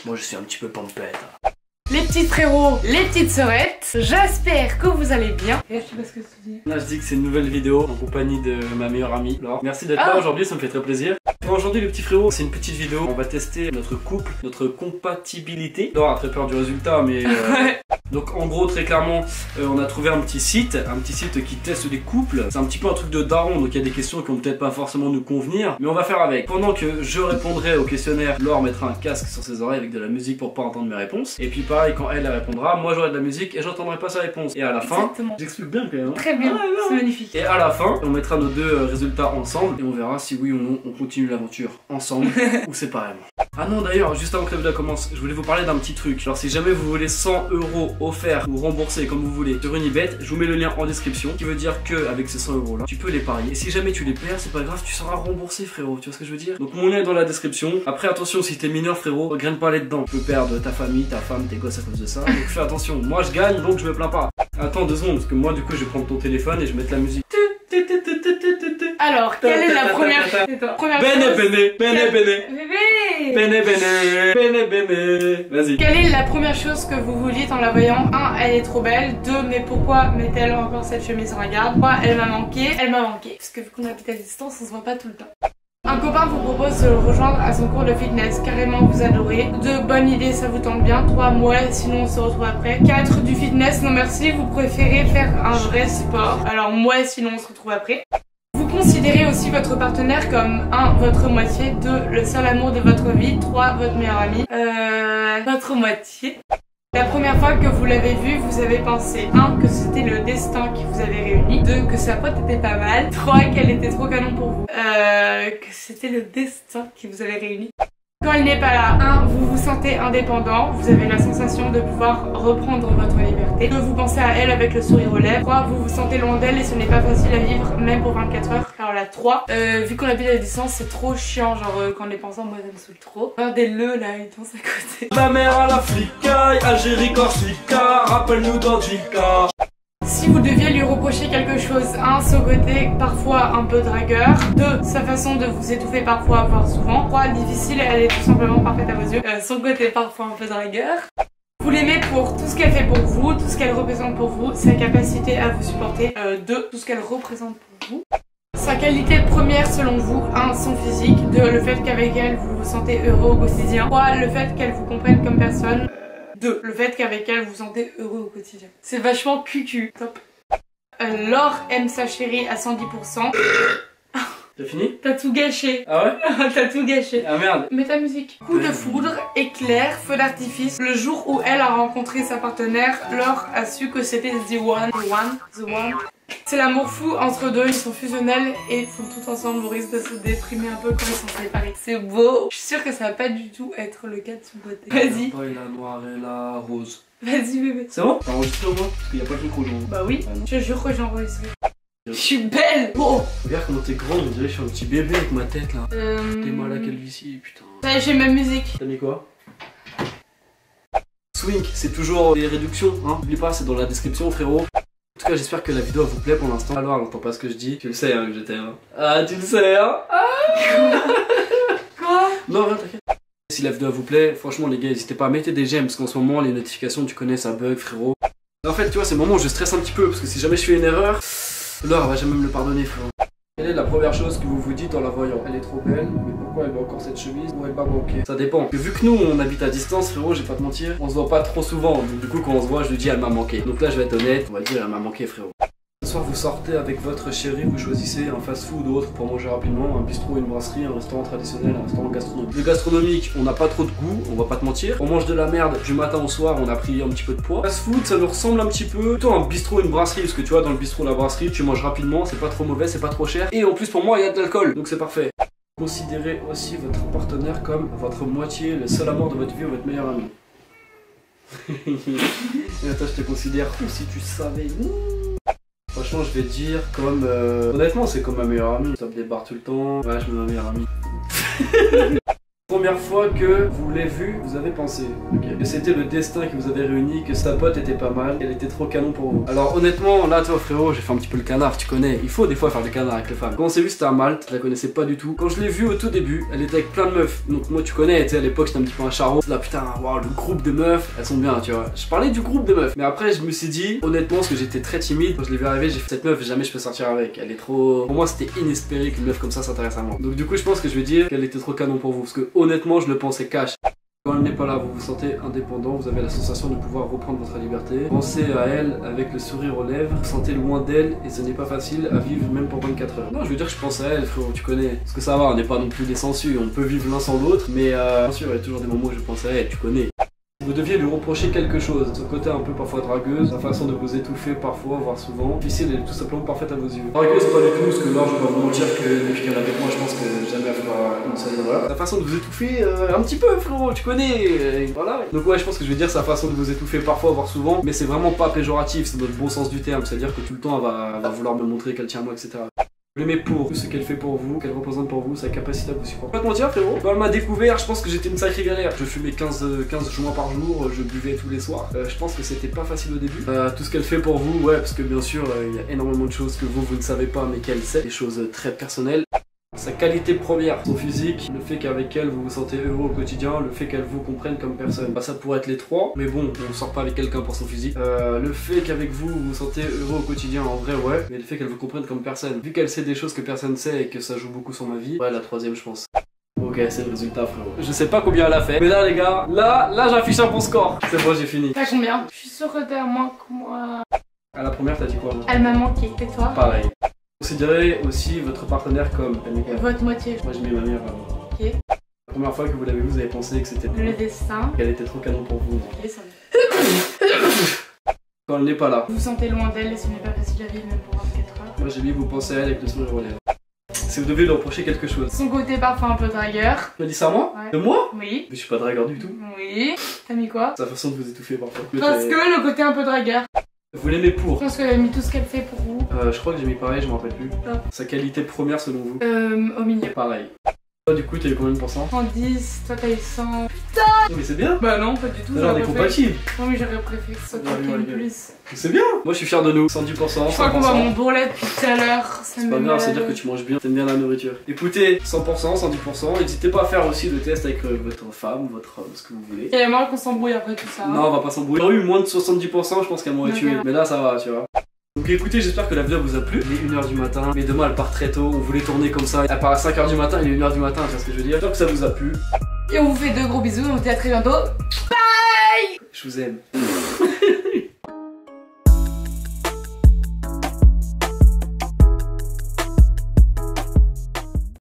Moi je suis un petit peu pompette. Les petits frérots, les petites sœurettes, j'espère que vous allez bien. Et je sais pas ce que tu dis. Là je dis que c'est une nouvelle vidéo en compagnie de ma meilleure amie. Alors merci d'être là aujourd'hui, ça me fait très plaisir. Aujourd'hui les petits frérots, c'est une petite vidéo. On va tester notre couple, notre compatibilité. Laura a très peur du résultat mais... Donc en gros très clairement on a trouvé un petit site qui teste les couples. C'est un petit peu un truc de daron, donc il y a des questions qui vont peut-être pas forcément nous convenir, mais on va faire avec. Pendant que je répondrai au questionnaire, Laure mettra un casque sur ses oreilles avec de la musique pour pas entendre mes réponses. Et puis pareil quand elle répondra, moi j'aurai de la musique et j'entendrai pas sa réponse. Et à la fin, j'explique bien quand même. Très bien, c'est magnifique. Et à la fin, on mettra nos deux résultats ensemble et on verra si oui ou non on continue l'aventure ensemble ou séparément. Ah non d'ailleurs, juste avant que la vidéo commence, je voulais vous parler d'un petit truc. Alors si jamais vous voulez 100 € offerts ou remboursés comme vous voulez sur Unibet, je vous mets le lien en description qui veut dire que avec ces 100 € là, tu peux les parier. Et si jamais tu les perds, c'est pas grave, tu seras remboursé frérot, tu vois ce que je veux dire? Donc mon lien est dans la description. Après attention, si t'es mineur frérot, regrette pas aller dedans. Tu peux perdre ta famille, ta femme, tes gosses à cause de ça. Donc fais attention, moi je gagne donc je me plains pas. Attends 2 secondes, parce que moi du coup je vais prendre ton téléphone et je vais mettre la musique. Alors, quelle est la première chose? Vas-y. Quelle est la première chose que vous vous dites en la voyant? 1. Elle est trop belle. 2. Mais pourquoi met-elle encore cette chemise en garde? 3. Elle m'a manqué. Elle m'a manqué. Parce que vu qu'on habite à distance, on se voit pas tout le temps. Un copain vous propose de le rejoindre à son cours de fitness. Carrément vous adorez. 2. Bonne idée, ça vous tente bien. 3. Ouais, sinon on se retrouve après. 4. Du fitness, non merci. Vous préférez faire un vrai sport. Alors moi, sinon on se retrouve après. Vous considérez aussi votre partenaire comme 1. Votre moitié. 2. Le seul amour de votre vie. 3. Votre meilleur ami. Votre moitié. La première fois que vous l'avez vu, vous avez pensé 1. Que c'était le destin qui vous avait réunis. 2. Que sa pote était pas mal. 3. Qu'elle était trop canon pour vous. Que c'était le destin qui vous avait réunis. Quand il n'est pas là, 1. Vous vous sentez indépendant, vous avez la sensation de pouvoir reprendre votre liberté. 2. Vous pensez à elle avec le sourire aux lèvres. 3. Vous vous sentez loin d'elle et ce n'est pas facile à vivre, même pour 24 heures. Alors là, 3. Vu qu'on habite à la distance, c'est trop chiant, genre quand on est pas ensemble, moi ça me saoule trop. Regardez-le là, il danse à côté. Ma mère à la flicaille, Algérie, Corsica, rappelle-nous d'Angelica. Si vous deviez lui reprocher quelque chose, 1. Son côté parfois un peu dragueur. 2. Sa façon de vous étouffer parfois, voire souvent. 3. Difficile, elle est tout simplement parfaite à vos yeux. Son côté parfois un peu dragueur. Vous l'aimez pour tout ce qu'elle fait pour vous, tout ce qu'elle représente pour vous, sa capacité à vous supporter. 2. Tout ce qu'elle représente pour vous. Sa qualité première selon vous, 1. Son physique. 2. Le fait qu'avec elle vous vous sentez heureux au quotidien. 3. Le fait qu'elle vous comprenne comme personne. 2. Le fait qu'avec elle vous vous sentez heureux au quotidien. C'est vachement cucu. Top. Laure aime sa chérie à 110%. T'as fini? T'as tout gâché. Ah ouais? T'as tout gâché. Ah merde. Mets ta musique. Coup de foudre, éclair, feu d'artifice. Le jour où elle a rencontré sa partenaire, Laure a su que c'était the one. C'est l'amour fou entre deux, ils sont fusionnels et sont tous ensemble au risque de se déprimer un peu quand ils sont séparés. C'est beau. Je suis sûre que ça va pas du tout être le cas de son côté. Vas-y. Il la noire et la rose. Vas-y bébé. C'est bon? T'as enregistré au moins? Parce qu'il n'y a pas le micro, genre. Bah oui. Ah, non. Je te jure que j'ai enregistré. Je suis belle. Oh. Regarde comment t'es grande, on dirait que je suis un petit bébé avec ma tête là. T'es mal à calvitie, putain. Ouais, j'ai ma musique. T'as mis quoi? Swing, c'est toujours des réductions, hein. N'oublie pas, c'est dans la description frérot. En tout cas, j'espère que la vidéo vous plaît pour l'instant. Alors, elle n'entend pas ce que je dis. Tu le sais, hein, que je t'aime. Ah, tu le sais, hein. Quoi? Non, rien, t'inquiète. Si la vidéo vous plaît, franchement, les gars, n'hésitez pas à mettre des j'aime parce qu'en ce moment, les notifications, tu connais, ça bug, frérot. En fait, tu vois, c'est le moment où je stresse un petit peu parce que si jamais je fais une erreur, Laure, elle va jamais me le pardonner, frérot. Quelle est la première chose que vous vous dites en la voyant? Elle est trop belle, mais pourquoi elle veut encore cette chemise ou elle va manquer? Ça dépend. Vu que nous on habite à distance, frérot, je vais pas te mentir, on se voit pas trop souvent. Donc du coup quand on se voit, je lui dis elle m'a manqué. Donc là je vais être honnête, on va dire elle m'a manqué, frérot. Ce soir vous sortez avec votre chérie, vous choisissez un fast-food ou autre pour manger rapidement, un bistrot, une brasserie, un restaurant traditionnel, un restaurant gastronomique. Le gastronomique, on n'a pas trop de goût, on va pas te mentir. On mange de la merde du matin au soir, on a pris un petit peu de poids. Fast-food, ça nous ressemble un petit peu plutôt un bistrot, une brasserie, parce que tu vois dans le bistrot, la brasserie, tu manges rapidement, c'est pas trop mauvais, c'est pas trop cher. Et en plus pour moi il y a de l'alcool, donc c'est parfait. Considérez aussi votre partenaire comme votre moitié, le seul amour de votre vie ou votre meilleur ami. Et attends, je te considère comme si tu savais. Franchement, je vais te dire comme... Honnêtement, c'est comme ma meilleure amie. Je tape des barres tout le temps. Ouais, je mets ma meilleure amie. première fois que vous l'avez vue, vous avez pensé? Que c'était le destin qui vous avait réuni, que sa pote était pas mal, elle était trop canon pour vous. Alors honnêtement, là toi frérot, j'ai fait un petit peu le canard, tu connais, il faut des fois faire le canard avec les femmes. Quand on s'est vu, c'était à Malte, je la connaissais pas du tout. Quand je l'ai vue au tout début, elle était avec plein de meufs. Donc moi tu connais, tu sais, à l'époque j'étais un petit peu un charron. Là putain, waouh, le groupe de meufs, elles sont bien, tu vois. Je parlais du groupe de meufs. Mais après je me suis dit, honnêtement, parce que j'étais très timide, quand je l'ai vu arriver, j'ai fait cette meuf, jamais je peux sortir avec. Elle est trop... Pour moi c'était inespéré qu'une meuf comme ça s'intéresse à moi. Donc du coup je pense que je vais dire qu'elle était trop canon pour vous. Parce que honnêtement je le pensais cash. Quand elle n'est pas là, vous vous sentez indépendant, vous avez la sensation de pouvoir reprendre votre liberté. Pensez à elle avec le sourire aux lèvres, vous sentez loin d'elle et ce n'est pas facile à vivre même pour 24 heures. Non, je veux dire que je pense à elle frérot, tu connais. Parce que ça va, on n'est pas non plus des sensus, on peut vivre l'un sans l'autre, mais bien sûr il y a toujours des moments où je pense à elle, tu connais. Vous deviez lui reprocher quelque chose, ce côté un peu parfois dragueuse, sa façon de vous étouffer parfois, voire souvent, difficile et tout simplement parfaite à vos yeux. Dragueuse pas du tout, parce que là je vais pas vous mentir que depuis qu'elle est avec moi je pense que jamais elle fera une seule erreur. La façon de vous étouffer un petit peu frérot, tu connais, voilà. Donc ouais je pense que je vais dire sa façon de vous étouffer parfois, voire souvent, mais c'est vraiment pas péjoratif, c'est dans le bon sens du terme, c'est-à-dire que tout le temps elle va vouloir me montrer qu'elle tient à moi, etc. Vous l'aimez pour tout ce qu'elle fait pour vous, qu'elle représente pour vous, sa capacité à vous supporter. Pas te mentir frérot, quand elle m'a découvert, je pense que j'étais une sacrée galère. Je fumais 15 joints par jour, je buvais tous les soirs. Je pense que c'était pas facile au début. Tout ce qu'elle fait pour vous, ouais, parce que bien sûr, il y a énormément de choses que vous ne savez pas, mais qu'elle sait. Des choses très personnelles. Sa qualité première, son physique, le fait qu'avec elle vous vous sentez heureux au quotidien, le fait qu'elle vous comprenne comme personne. Bah ça pourrait être les trois, mais bon, on sort pas avec quelqu'un pour son physique. Le fait qu'avec vous vous sentez heureux au quotidien, en vrai ouais, mais le fait qu'elle vous comprenne comme personne. Vu qu'elle sait des choses que personne sait et que ça joue beaucoup sur ma vie, ouais la troisième je pense. Ok, c'est le résultat frérot. Je sais pas combien elle a fait, mais là les gars, là j'affiche un bon score. C'est bon, j'ai fini. T'as combien? Je suis sûre que t'es à moins que moi. À la première t'as dit quoi? Elle m'a manqué, et toi? Pareil. Considérez aussi votre partenaire comme votre moitié. Moi j'ai mis ma meilleure amie. Ok. La première fois que vous l'avez vu, vous avez pensé que c'était le destin. Qu'elle était trop canon pour vous. Ok, ça va. Quand elle n'est pas là. Vous vous sentez loin d'elle et ce n'est pas facile à vivre même pour 24 heures. Moi j'ai mis vous pensez à elle avec le sourire aux lèvres. Si vous devez lui reprocher quelque chose. Son côté parfois un peu dragueur. Tu m'as dit ça à moi? Ouais. De moi? Oui. Mais je suis pas dragueur du tout. Oui. T'as mis quoi? Sa façon de vous étouffer parfois. Parce que le côté un peu dragueur. Vous l'aimez pour? Je pense qu'elle a mis tout ce qu'elle fait pour vous. Je crois que j'ai mis pareil, je m'en rappelle plus. Ah. Sa qualité première selon vous? Au milieu. Pareil. Toi du coup t'as eu combien de pourcents? 110, toi t'as eu 100. Putain! Mais c'est bien! Bah non, pas du tout. Genre on est compatibles! Non mais j'aurais préféré que ce soit tranquille plus. C'est bien! Moi je suis fier de nous, 110%. Je crois qu'on voit mon bourrelet depuis tout à l'heure. C'est pas grave, c'est-à-dire que tu manges bien, t'aimes bien la nourriture. Écoutez, 100%, 110%, n'hésitez pas à faire aussi le test avec votre femme, votre homme, ce que vous voulez. Il y a marre qu'on s'embrouille après tout ça. Non, on va pas s'embrouiller. J'aurais eu moins de 70%, je pense qu'elle m'aurait tué. Mais là ça va, tu vois. Donc écoutez, j'espère que la vidéo vous a plu. Il est 1h du matin, mais demain elle part très tôt. On voulait tourner comme ça. Elle part à 5h du matin, il est 1h du matin, tu vois ce que je veux dire. J'espère que ça vous a plu. Et on vous fait de gros bisous, on vous dit à très bientôt. Bye! Je vous aime.